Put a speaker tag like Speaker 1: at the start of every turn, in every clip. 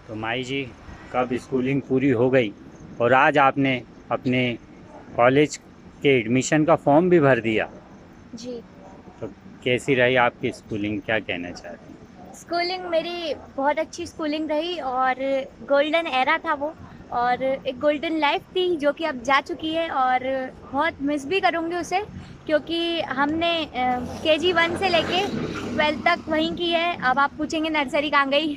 Speaker 1: तो माई जी, कब स्कूलिंग पूरी हो गई और आज आपने अपने कॉलेज के एडमिशन का फॉर्म भी भर दिया।
Speaker 2: जी।
Speaker 1: तो कैसी रही आपकी स्कूलिंग, क्या कहना चाहते हैं?
Speaker 2: स्कूलिंग मेरी बहुत अच्छी स्कूलिंग रही और गोल्डन एरा था वो, और एक गोल्डन लाइफ थी जो कि अब जा चुकी है और बहुत मिस भी करूँगी उसे, क्योंकि हमने KG 1 से लेके 12th तक वहीं की है। अब आप पूछेंगे नर्सरी कहाँ गई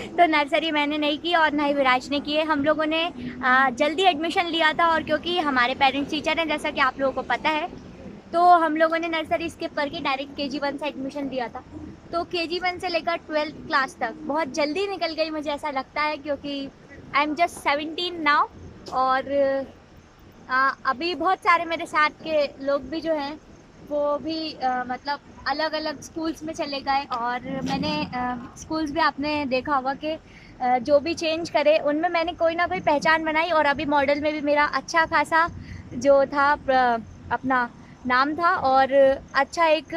Speaker 2: तो नर्सरी मैंने नहीं की और ना ही विराज ने की है। हम लोगों ने जल्दी एडमिशन लिया था, और क्योंकि हमारे पेरेंट्स टीचर हैं जैसा कि आप लोगों को पता है, तो हम लोगों ने नर्सरी स्किप करके डायरेक्ट KG 1 से एडमिशन लिया था। तो KG 1 से लेकर 12th क्लास तक बहुत जल्दी निकल गई, मुझे ऐसा लगता है, क्योंकि आई एम जस्ट 17 नाउ। और अभी बहुत सारे मेरे साथ के लोग भी जो हैं वो भी मतलब अलग अलग स्कूल्स में चले गए, और मैंने स्कूल्स भी आपने देखा होगा कि जो भी चेंज करे उनमें मैंने कोई ना कोई पहचान बनाई, और अभी मॉडल में भी मेरा अच्छा खासा जो था अपना नाम था, और अच्छा एक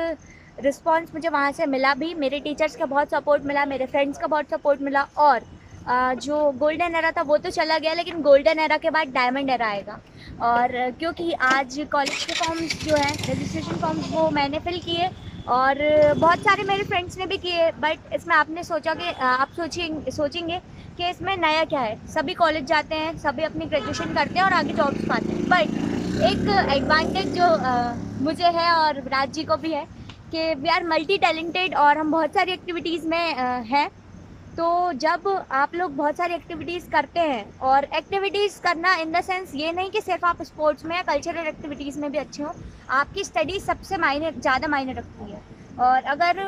Speaker 2: रिस्पॉन्स मुझे वहाँ से मिला भी। मेरे टीचर्स का बहुत सपोर्ट मिला, मेरे फ्रेंड्स का बहुत सपोर्ट मिला, और जो गोल्डन एरा था वो तो चला गया, लेकिन गोल्डन एरा के बाद डायमंड एरा आएगा। और क्योंकि आज कॉलेज के फॉर्म्स जो हैं, रजिस्ट्रेशन फॉर्म्स, वो मैंने फिल किए, और बहुत सारे मेरे फ्रेंड्स ने भी किए। बट इसमें आपने सोचा कि आप सोचेंगे कि इसमें नया क्या है, सभी कॉलेज जाते हैं, सभी अपनी ग्रेजुएशन करते हैं और आगे जॉब्स पाते हैं। बट एक एडवांटेज जो मुझे है और विराज जी को भी है कि वी आर मल्टी टैलेंटेड, और हम बहुत सारी एक्टिविटीज़ में हैं। तो जब आप लोग बहुत सारी एक्टिविटीज़ करते हैं, और एक्टिविटीज़ करना इन द सेंस ये नहीं कि सिर्फ आप स्पोर्ट्स में या कल्चरल एक्टिविटीज़ में भी अच्छे हो, आपकी स्टडी सबसे ज़्यादा मायने रखती है। और अगर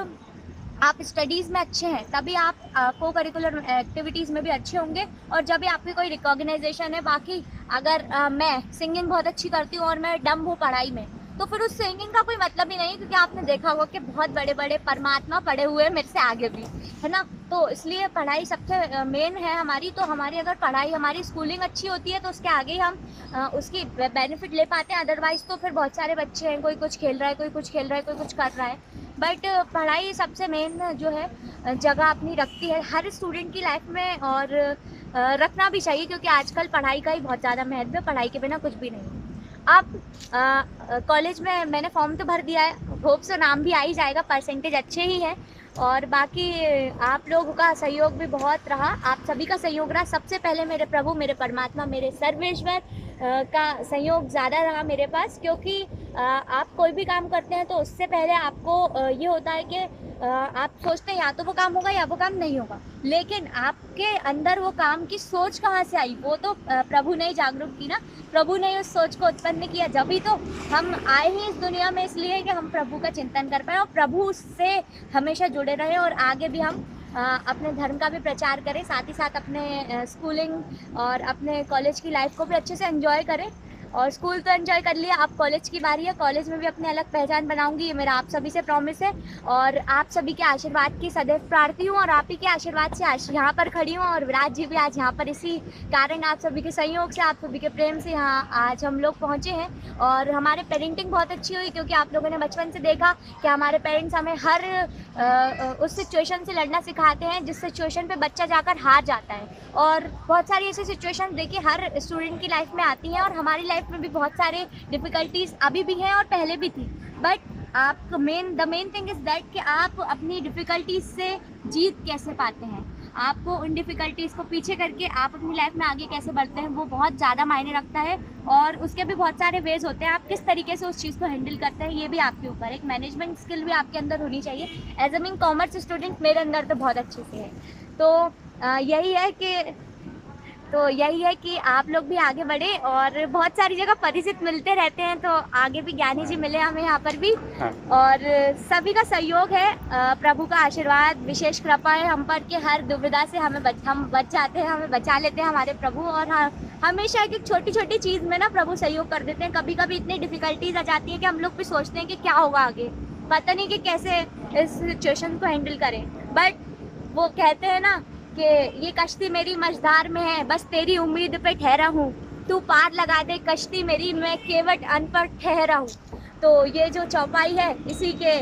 Speaker 2: आप स्टडीज़ में अच्छे हैं तभी आप को करिकुलर एक्टिविटीज़ में भी अच्छे होंगे, और जब भी आपकी कोई रिकॉग्नाइजेशन है। बाकी अगर मैं सिंगिंग बहुत अच्छी करती हूँ और मैं डम हूँ पढ़ाई में, तो फिर उस सिंगिंग का कोई मतलब ही नहीं, क्योंकि आपने देखा होगा कि बहुत बड़े बड़े परमात्मा पड़े हुए हैं मेरे से आगे भी, है ना। तो इसलिए पढ़ाई सबसे मेन है हमारी। तो हमारी अगर पढ़ाई, हमारी स्कूलिंग अच्छी होती है तो उसके आगे ही हम उसकी बेनिफिट ले पाते हैं। अदरवाइज़ तो फिर बहुत सारे बच्चे हैं, कोई कुछ खेल रहा है, कोई कुछ खेल रहा है, कोई कुछ कर रहा है, बट पढ़ाई सबसे मेन जो है जगह अपनी रखती है हर स्टूडेंट की लाइफ में, और रखना भी चाहिए, क्योंकि आजकल पढ़ाई का ही बहुत ज़्यादा महत्व है। पढ़ाई के बिना कुछ भी नहीं है। अब कॉलेज में मैंने फॉर्म तो भर दिया है, होप सो नाम भी आ ही जाएगा, परसेंटेज अच्छे ही है। और बाकी आप लोगों का सहयोग भी बहुत रहा, आप सभी का सहयोग रहा। सबसे पहले मेरे प्रभु, मेरे परमात्मा, मेरे सर्वेश्वर का सहयोग ज़्यादा रहा मेरे पास, क्योंकि आप कोई भी काम करते हैं तो उससे पहले आपको ये होता है कि आप सोचते हैं या तो वो काम होगा या वो काम नहीं होगा, लेकिन आपके अंदर वो काम की सोच कहाँ से आई, वो तो प्रभु ने ही जागरूक की ना। प्रभु ने उस सोच को उत्पन्न किया, जब ही तो हम आए ही इस दुनिया में इसलिए कि हम प्रभु का चिंतन कर पाए और प्रभु से हमेशा जुड़े रहें, और आगे भी हम अपने धर्म का भी प्रचार करें, साथ ही साथ अपने स्कूलिंग और अपने कॉलेज की लाइफ को भी अच्छे से एंजॉय करें। और स्कूल तो एंजॉय कर लिया, अब कॉलेज की बारी है। कॉलेज में भी अपनी अलग पहचान बनाऊंगी, ये मेरा आप सभी से प्रॉमिस है। और आप सभी के आशीर्वाद की सदैव प्रार्थी हूँ, और आप ही के आशीर्वाद से आज यहाँ पर खड़ी हूँ, और विराज जी भी आज यहाँ पर इसी कारण आप सभी के सहयोग से, आप सभी के प्रेम से यहाँ आज हम लोग पहुँचे हैं। और हमारे पेरेंटिंग बहुत अच्छी हुई, क्योंकि आप लोगों ने बचपन से देखा कि हमारे पेरेंट्स हमें हर उस सिचुएशन से लड़ना सिखाते हैं जिस सिचुएशन पे बच्चा जाकर हार जाता है। और बहुत सारी ऐसी सिचुएशन देखिए हर स्टूडेंट की लाइफ में आती हैं, और हमारी लाइफ में भी बहुत सारे डिफ़िकल्टीज़ अभी भी हैं और पहले भी थी। बट आप the main thing is that कि आप अपनी डिफ़िकल्टीज़ से जीत कैसे पाते हैं, आपको उन डिफ़िकल्टीज़ को पीछे करके आप अपनी लाइफ में आगे कैसे बढ़ते हैं, वो बहुत ज़्यादा मायने रखता है। और उसके भी बहुत सारे वेज़ होते हैं, आप किस तरीके से उस चीज़ को हैंडल करते हैं, ये भी आपके ऊपर। एक मैनेजमेंट स्किल भी आपके अंदर होनी चाहिए। As a mean commerce student मेरे अंदर तो बहुत अच्छे से है। तो यही है कि आप लोग भी आगे बढ़े, और बहुत सारी जगह परिचित मिलते रहते हैं, तो आगे भी ज्ञानी जी मिले हमें यहाँ पर भी।
Speaker 1: हाँ।
Speaker 2: और सभी का सहयोग है, प्रभु का आशीर्वाद, विशेष कृपा है हम पर कि हर दुविधा से हम बच जाते हैं, हमें बचा लेते हैं हमारे प्रभु। और हाँ, हमेशा एक छोटी छोटी चीज़ में ना प्रभु सहयोग कर देते हैं। कभी कभी इतनी डिफ़िकल्टीज आ जाती है कि हम लोग भी सोचते हैं कि क्या होगा आगे, पता नहीं कि कैसे इस सिचुएशन को हैंडल करें। बट वो कहते हैं ना कि ये कश्ती मेरी मझधार में है, बस तेरी उम्मीद पे ठहरा हूँ, तू पार लगा दे कश्ती मेरी, मैं केवट अनपढ़ ठहरा हूँ। तो ये जो चौपाई है, इसी के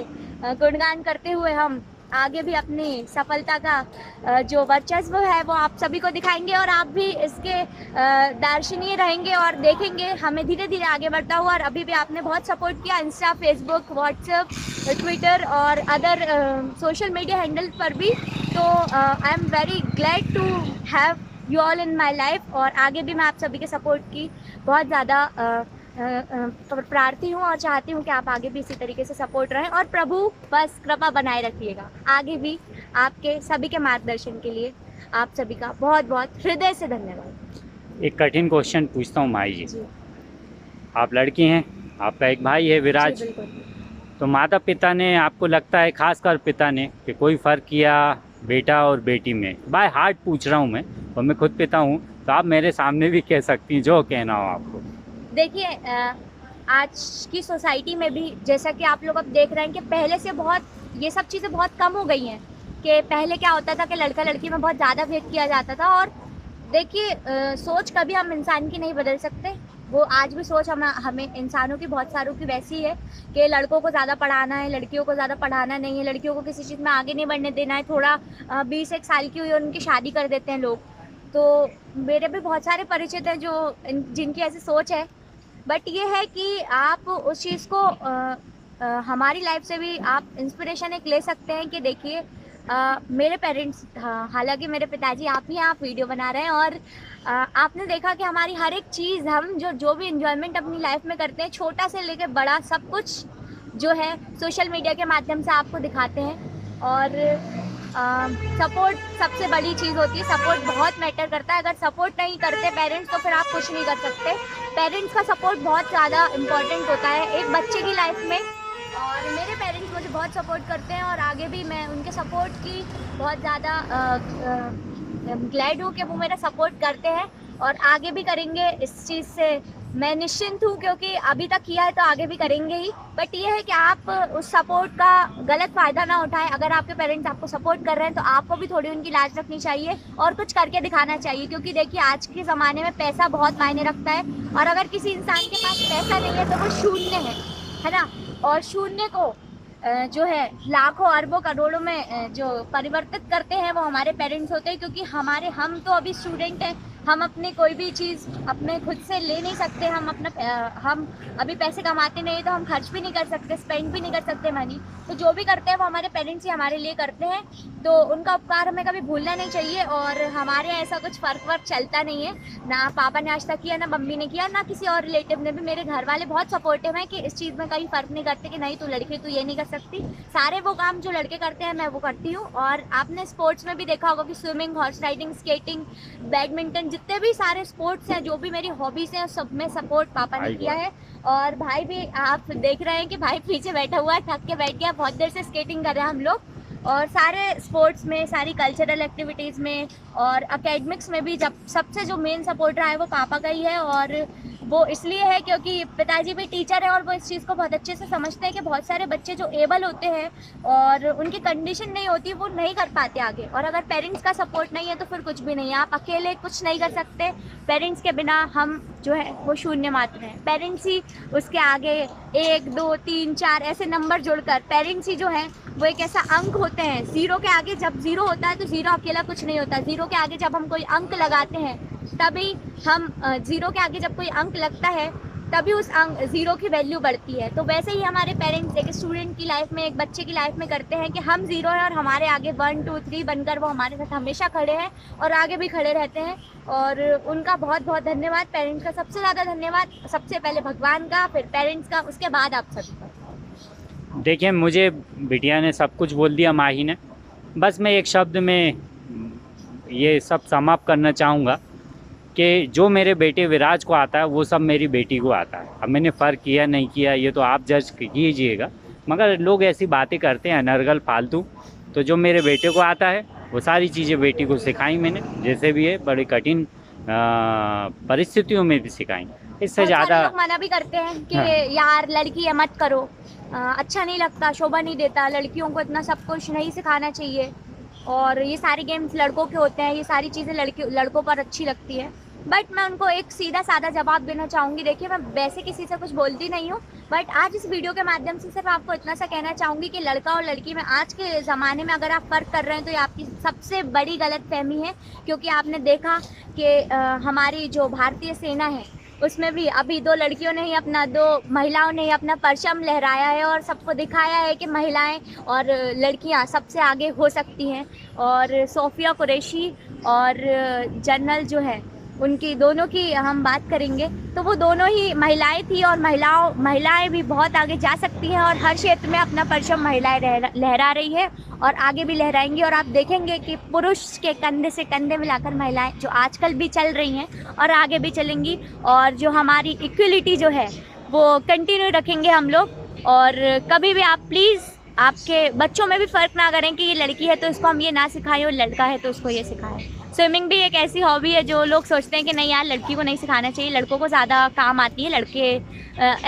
Speaker 2: गुणगान करते हुए हम आगे भी अपनी सफलता का जो वर्चस्व है वो आप सभी को दिखाएंगे और आप भी इसके दर्शनीय रहेंगे और देखेंगे हमें धीरे धीरे आगे बढ़ता हुआ। और अभी भी आपने बहुत सपोर्ट किया इंस्टा, फेसबुक, व्हाट्सएप, ट्विटर और अदर सोशल मीडिया हैंडल पर भी। तो I am very glad to have you all in my life. और आगे भी मैं आप सभी के सपोर्ट की बहुत ज़्यादा प्रार्थी हूँ और चाहती हूँ कि आप आगे भी इसी तरीके से सपोर्ट रहें और प्रभु बस कृपा बनाए रखिएगा आगे भी। आपके सभी के मार्गदर्शन के लिए आप सभी का बहुत बहुत हृदय से धन्यवाद।
Speaker 1: एक कठिन क्वेश्चन पूछता हूँ माई जी,
Speaker 2: जी
Speaker 1: आप लड़की हैं, आपका एक भाई है विराज,
Speaker 2: जी, बिल्कुल।
Speaker 1: तो माता पिता ने, आपको लगता है खासकर पिता ने, कि कोई फ़र्क किया बेटा और बेटी में? बाय हार्ट पूछ रहा हूँ मैं, और मैं खुद पिता हूँ, तो आप मेरे सामने भी कह सकती हैं जो कहना हो आपको।
Speaker 2: देखिए आज की सोसाइटी में भी जैसा कि आप लोग अब देख रहे हैं कि पहले से बहुत ये सब चीज़ें बहुत कम हो गई हैं। कि पहले क्या होता था कि लड़का लड़की में बहुत ज़्यादा भेद किया जाता था। और देखिए सोच कभी हम इंसान की नहीं बदल सकते। वो आज भी सोच हमें इंसानों की बहुत सारों की वैसी है कि लड़कों को ज़्यादा पढ़ाना है, लड़कियों को ज़्यादा पढ़ाना नहीं है, लड़कियों को किसी चीज़ में आगे नहीं बढ़ने देना है। थोड़ा 20-1 साल की हुई और उनकी शादी कर देते हैं लोग। तो मेरे भी बहुत सारे परिचित हैं जो जिनकी ऐसी सोच है। बट ये है कि आप उस चीज़ को हमारी लाइफ से भी आप इंस्पिरेशन एक ले सकते हैं कि देखिए मेरे पेरेंट्स, हालांकि मेरे पिताजी आप ही हैं, आप वीडियो बना रहे हैं और आपने देखा कि हमारी हर एक चीज़ हम जो भी इंजॉयमेंट अपनी लाइफ में करते हैं, छोटा से लेकर बड़ा सब कुछ जो है सोशल मीडिया के माध्यम से आपको दिखाते हैं। और सपोर्ट सबसे बड़ी चीज़ होती है, सपोर्ट बहुत मैटर करता है। अगर सपोर्ट नहीं करते पेरेंट्स तो फिर आप कुछ नहीं कर सकते। पेरेंट्स का सपोर्ट बहुत ज़्यादा इम्पॉर्टेंट होता है एक बच्चे की लाइफ में। और मेरे पेरेंट्स मुझे बहुत सपोर्ट करते हैं और आगे भी मैं उनके सपोर्ट की बहुत ज़्यादा ग्लैड हूँ कि वो मेरा सपोर्ट करते हैं और आगे भी करेंगे। इस चीज़ से मैं निश्चिंत हूँ क्योंकि अभी तक किया है तो आगे भी करेंगे ही। बट ये है कि आप उस सपोर्ट का गलत फ़ायदा ना उठाएं। अगर आपके पेरेंट्स आपको सपोर्ट कर रहे हैं तो आपको भी थोड़ी उनकी लाज रखनी चाहिए और कुछ करके दिखाना चाहिए। क्योंकि देखिए आज के ज़माने में पैसा बहुत मायने रखता है और अगर किसी इंसान के पास पैसा नहीं है तो वो शून्य है ना। और शून्य को जो है लाखों अरबों करोड़ों में जो परिवर्तित करते हैं वो हमारे पेरेंट्स होते हैं। क्योंकि हम तो अभी स्टूडेंट हैं, हम अपने कोई भी चीज़ अपने खुद से ले नहीं सकते। हम अभी पैसे कमाते नहीं तो हम खर्च भी नहीं कर सकते, स्पेंड भी नहीं कर सकते मनी। तो जो भी करते हैं वो हमारे पेरेंट्स ही हमारे लिए करते हैं। तो उनका उपकार हमें कभी भूलना नहीं चाहिए। और हमारे यहाँ ऐसा कुछ फ़र्क चलता नहीं है, ना पापा ने आज तक किया, ना मम्मी ने किया, ना किसी और रिलेटिव ने भी। मेरे घर वाले बहुत सपोर्टिव हैं कि इस चीज़ में कहीं फ़र्क नहीं करते कि नहीं तू लड़की तू ये नहीं कर सकती। सारे वो काम जो लड़के करते हैं मैं वो करती हूँ। और आपने स्पोर्ट्स में भी देखा होगा कि swimming, horse riding, skating, badminton, जितने भी सारे स्पोर्ट्स हैं, जो भी मेरी हॉबीज़ हैं, सब में सपोर्ट पापा ने किया है। और भाई भी आप देख रहे हैं कि भाई पीछे बैठा हुआ है, थक के बैठ गया। बहुत देर से स्केटिंग कर रहे हैं हम लोग। और सारे स्पोर्ट्स में, सारी कल्चरल एक्टिविटीज़ में और एकेडमिक्स में भी जब सबसे जो मेन सपोर्ट रहा है वो पापा का ही है। और वो इसलिए है क्योंकि पिताजी भी टीचर हैं और वो इस चीज़ को बहुत अच्छे से समझते हैं कि बहुत सारे बच्चे जो एबल होते हैं और उनकी कंडीशन नहीं होती वो नहीं कर पाते आगे। और अगर पेरेंट्स का सपोर्ट नहीं है तो फिर कुछ भी नहीं है। आप अकेले कुछ नहीं कर सकते। पेरेंट्स के बिना हम जो है वो शून्य मात्र हैं। पेरेंट्स ही उसके आगे 1, 2, 3, 4 ऐसे नंबर जुड़कर पेरेंट्स ही जो है वो एक ऐसा अंक होते हैं। ज़ीरो के आगे जब ज़ीरो होता है तो ज़ीरो अकेला कुछ नहीं होता। ज़ीरो के आगे जब हम कोई अंक लगाते हैं तभी हम ज़ीरो के आगे जब कोई अंक लगता है तभी उस अंक ज़ीरो की वैल्यू बढ़ती है। तो वैसे ही हमारे पेरेंट्स एक स्टूडेंट की लाइफ में, एक बच्चे की लाइफ में करते हैं कि हम ज़ीरो हैं और हमारे आगे 1, 2, 3 बनकर वो हमारे साथ हमेशा खड़े हैं और आगे भी खड़े रहते हैं। और उनका बहुत बहुत धन्यवाद। पेरेंट्स का सबसे ज़्यादा धन्यवाद, सबसे पहले भगवान का, फिर पेरेंट्स का, उसके बाद आप सभी का।
Speaker 1: देखिए मुझे बिटिया ने सब कुछ बोल दिया, माही ने। बस मैं एक शब्द में ये सब समाप्त करना चाहूँगा कि जो मेरे बेटे विराज को आता है वो सब मेरी बेटी को आता है। अब मैंने फ़र्क किया नहीं किया ये तो आप जज कीजिएगा, मगर लोग ऐसी बातें करते हैं अनर्गल फालतू। तो जो मेरे बेटे को आता है वो सारी चीज़ें बेटी को सिखाई मैंने, जैसे भी है बड़ी कठिन परिस्थितियों में भी सिखाई। इससे ज़्यादा
Speaker 2: लोग मना भी करते हैं कि यार लड़की है मत करो, अच्छा नहीं लगता, शोभा नहीं देता, लड़कियों को इतना सब कुछ नहीं सिखाना चाहिए और ये सारे गेम्स लड़कों के होते हैं, ये सारी चीज़ें लड़कों पर अच्छी लगती है। बट मैं उनको एक सीधा साधा जवाब देना चाहूँगी। देखिए, मैं वैसे किसी से कुछ बोलती नहीं हूँ, बट आज इस वीडियो के माध्यम से सिर्फ आपको इतना सा कहना चाहूँगी कि लड़का और लड़की में आज के ज़माने में अगर आप फ़र्क कर रहे हैं तो ये आपकी सबसे बड़ी गलतफहमी है। क्योंकि आपने देखा कि हमारी जो भारतीय सेना है उसमें भी अभी 2 लड़कियों ने ही अपना 2 महिलाओं ने ही अपना परचम लहराया है और सबको दिखाया है कि महिलाएं और लड़कियां सबसे आगे हो सकती हैं। और सोफिया कुरैशी और जनरल जो है उनकी दोनों की हम बात करेंगे तो वो दोनों ही महिलाएं थी और महिलाएं भी बहुत आगे जा सकती हैं और हर क्षेत्र में अपना परचम महिलाएं लहरा रही है और आगे भी लहराएंगी। और आप देखेंगे कि पुरुष के कंधे से कंधे मिलाकर महिलाएं जो आजकल भी चल रही हैं और आगे भी चलेंगी, और जो हमारी इक्वलिटी जो है वो कंटिन्यू रखेंगे हम लोग। और कभी भी आप प्लीज़ आपके बच्चों में भी फ़र्क ना करें कि ये लड़की है तो इसको हम ये ना सिखाएं और लड़का है तो उसको ये सिखाएं। स्विमिंग भी एक ऐसी हॉबी है जो लोग सोचते हैं कि नहीं यार लड़की को नहीं सिखाना चाहिए, लड़कों को ज़्यादा काम आती है, लड़के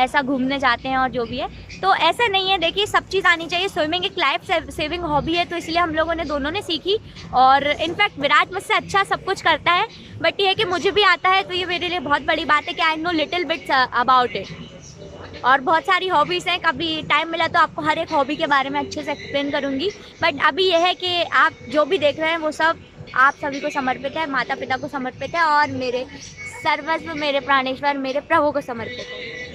Speaker 2: ऐसा घूमने जाते हैं और जो भी है, तो ऐसा नहीं है। देखिए, सब चीज़ आनी चाहिए। स्विमिंग एक लाइफ सेविंग हॉबी है तो इसलिए हम लोगों ने दोनों ने सीखी। और इनफैक्ट विराट मुझसे अच्छा सब कुछ करता है, बट ये है कि मुझे भी आता है तो ये मेरे लिए बहुत बड़ी बात है कि I know little bits about it. और बहुत सारी हॉबीज़ हैं, कभी टाइम मिला तो आपको हर एक हॉबी के बारे में अच्छे से एक्सप्लेन करूँगी। बट अभी यह है कि आप जो भी देख रहे हैं वो सब आप सभी को समर्पित है, माता पिता को समर्पित है और मेरे सर्वस्व, मेरे प्राणेश्वर, मेरे प्रभु को समर्पित है।